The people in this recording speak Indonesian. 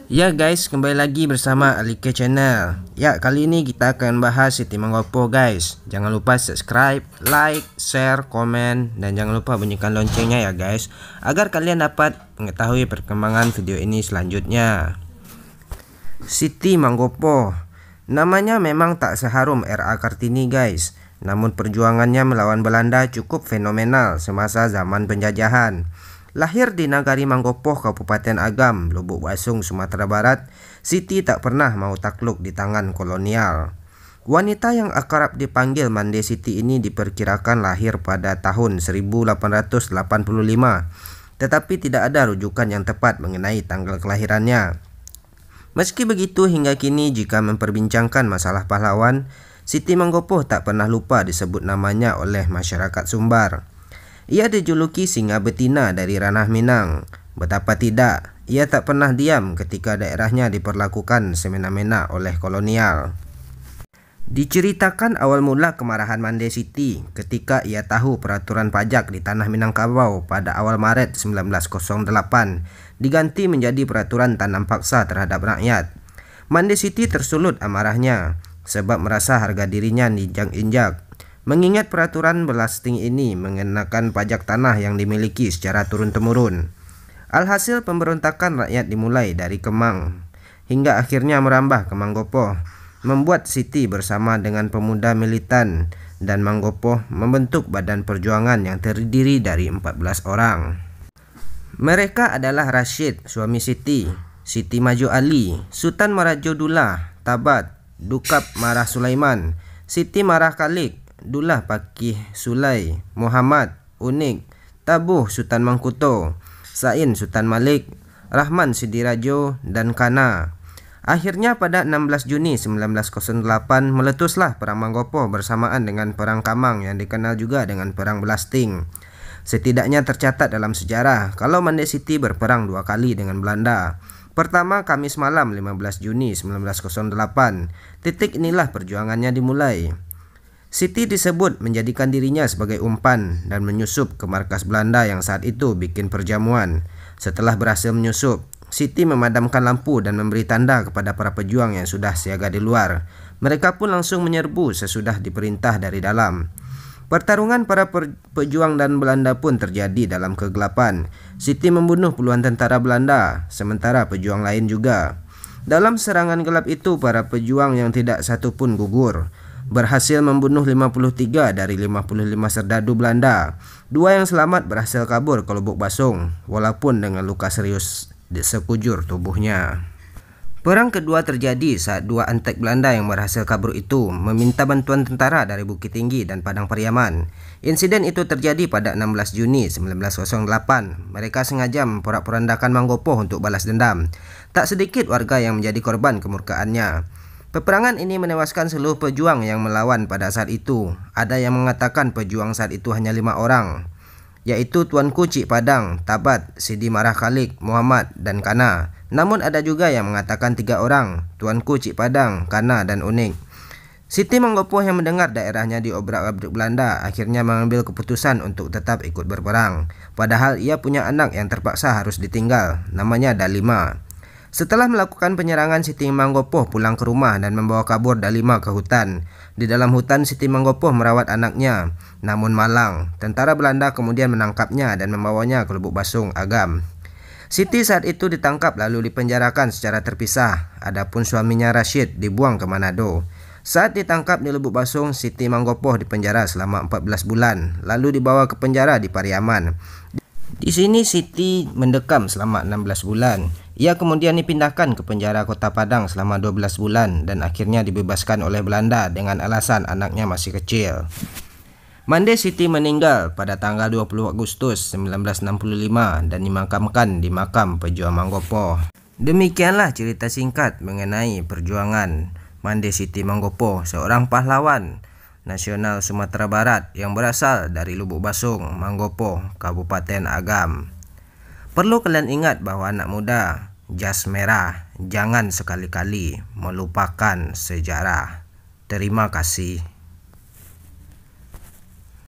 Ya guys, kembali lagi bersama Alike Channel. Ya, kali ini kita akan bahas Siti Mangkopo guys. Jangan lupa subscribe, like, share, komen, dan jangan lupa bunyikan loncengnya ya guys, agar kalian dapat mengetahui perkembangan video ini selanjutnya. Siti Mangkopo, namanya memang tak seharum R.A. Kartini guys, namun perjuangannya melawan Belanda cukup fenomenal semasa zaman penjajahan. Lahir di Nagari Mangkopo, Kabupaten Agam, Lubuk Basung, Sumatera Barat, Siti tak pernah mau takluk di tangan kolonial. Wanita yang akrab dipanggil Mande Siti ini diperkirakan lahir pada tahun 1885, tetapi tidak ada rujukan yang tepat mengenai tanggal kelahirannya. Meski begitu, hingga kini jika memperbincangkan masalah pahlawan, Siti Mangkopo tak pernah lupa disebut namanya oleh masyarakat Sumbar. Ia dijuluki singa betina dari ranah Minang. Betapa tidak, ia tak pernah diam ketika daerahnya diperlakukan semena-mena oleh kolonial. Diceritakan awal mula kemarahan Mande Siti ketika ia tahu peraturan pajak di tanah Minangkabau pada awal Maret 1908 diganti menjadi peraturan tanam paksa terhadap rakyat. Mande Siti tersulut amarahnya sebab merasa harga dirinya diinjak-injak. Mengingat peraturan belasting ini mengenakan pajak tanah yang dimiliki secara turun-temurun. Alhasil pemberontakan rakyat dimulai dari Kemang hingga akhirnya merambah ke Mangkopo, membuat Siti bersama dengan pemuda militan dan Mangkopo membentuk badan perjuangan yang terdiri dari 14 orang. Mereka adalah Rashid, suami Siti, Siti Maju Ali, Sultan Marajo Dullah, Tabat, Dukap Marah Sulaiman, Siti Marah Khalik, Dullah Pakih Sulai, Muhammad, Unik, Tabuh Sultan Mangkuto, Sain Sultan Malik, Rahman Sidirajo, dan Kana. Akhirnya pada 16 Juni 1908 meletuslah Perang Mangkopo bersamaan dengan Perang Kamang yang dikenal juga dengan Perang Belasting. Setidaknya tercatat dalam sejarah kalau Mande Siti berperang 2 kali dengan Belanda. Pertama Kamis malam 15 Juni 1908. Titik inilah perjuangannya dimulai. Siti disebut menjadikan dirinya sebagai umpan dan menyusup ke markas Belanda yang saat itu bikin perjamuan. Setelah berhasil menyusup, Siti memadamkan lampu dan memberi tanda kepada para pejuang yang sudah siaga di luar. Mereka pun langsung menyerbu sesudah diperintah dari dalam. Pertarungan para pejuang dan Belanda pun terjadi dalam kegelapan. Siti membunuh puluhan tentara Belanda, sementara pejuang lain juga. Dalam serangan gelap itu, para pejuang yang tidak satu pun gugur, berhasil membunuh 53 dari 55 serdadu Belanda. 2 yang selamat berhasil kabur ke Lubuk Basung, walaupun dengan luka serius di sekujur tubuhnya. Perang kedua terjadi saat 2 antek Belanda yang berhasil kabur itu meminta bantuan tentara dari Bukit Tinggi dan Padang Pariaman. Insiden itu terjadi pada 16 Juni 1908. Mereka sengaja memporak-porandakan Mangkopo untuk balas dendam. Tak sedikit warga yang menjadi korban kemurkaannya. Peperangan ini menewaskan seluruh pejuang yang melawan pada saat itu. Ada yang mengatakan pejuang saat itu hanya 5 orang, yaitu Tuanku Cik Padang, Tabat, Sidi Marah Khalik, Muhammad, dan Kana. Namun ada juga yang mengatakan 3 orang, Tuanku Cik Padang, Kana, dan Unik. Siti Mangkopo yang mendengar daerahnya diobrak-abrik Belanda akhirnya mengambil keputusan untuk tetap ikut berperang. Padahal ia punya anak yang terpaksa harus ditinggal, namanya Dalima. Setelah melakukan penyerangan, Siti Mangkopo pulang ke rumah dan membawa kabur Dalima ke hutan. Di dalam hutan, Siti Mangkopo merawat anaknya, namun malang. Tentara Belanda kemudian menangkapnya dan membawanya ke Lubuk Basung, Agam. Siti saat itu ditangkap lalu dipenjarakan secara terpisah. Adapun suaminya Rashid dibuang ke Manado. Saat ditangkap di Lubuk Basung, Siti Mangkopo dipenjara selama 14 bulan, lalu dibawa ke penjara di Pariaman. Di sini Siti mendekam selama 16 bulan. Ia kemudian dipindahkan ke penjara Kota Padang selama 12 bulan dan akhirnya dibebaskan oleh Belanda dengan alasan anaknya masih kecil. Mande Siti meninggal pada tanggal 20 Agustus 1965 dan dimakamkan di makam pejuang Mangkopo. Demikianlah cerita singkat mengenai perjuangan Mande Siti Mangkopo, seorang pahlawan nasional Sumatera Barat yang berasal dari Lubuk Basung, Mangkopo, Kabupaten Agam. Perlu kalian ingat bahwa anak muda, jas merah, jangan sekali-kali melupakan sejarah. Terima kasih.